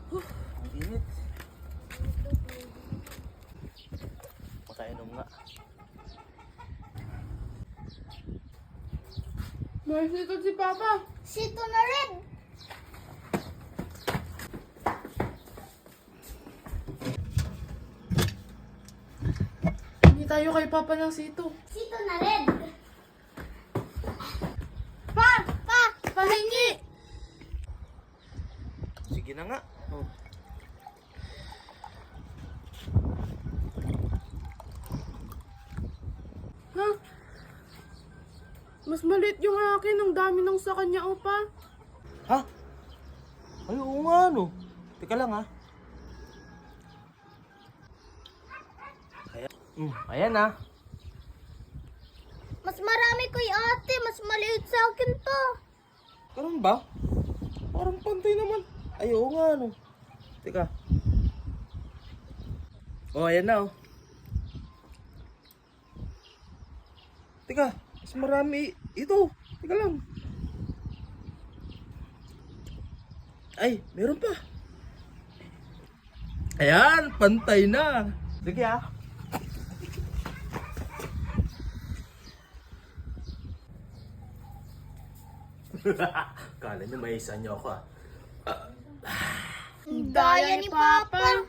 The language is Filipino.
Ang init. Makainom nga. May sito si Papa. Sito na rin. Hindi tayo kay Papa ng sito. Sito na rin. Pa! Pahingi! Sige na nga. Oh. Ha? Mas maliit yung akin. Ang dami nang sa kanya, pa. Ha? Ay, oo nga, no. Teka lang, ha. Ayan, ayan ha. Mas marami kay ate. Mas maliit sa akin to. Ganun ba? Parang pantay naman. Ay, oo nga, no. Teka. Oh, ayan na, oh. Teka, mas marami. Ito. Teka lang. Ay, meron pa. Ayan, pantay na. Sige, ah. Kala niyo may isa niyo ako, ah. Daya ni Papa.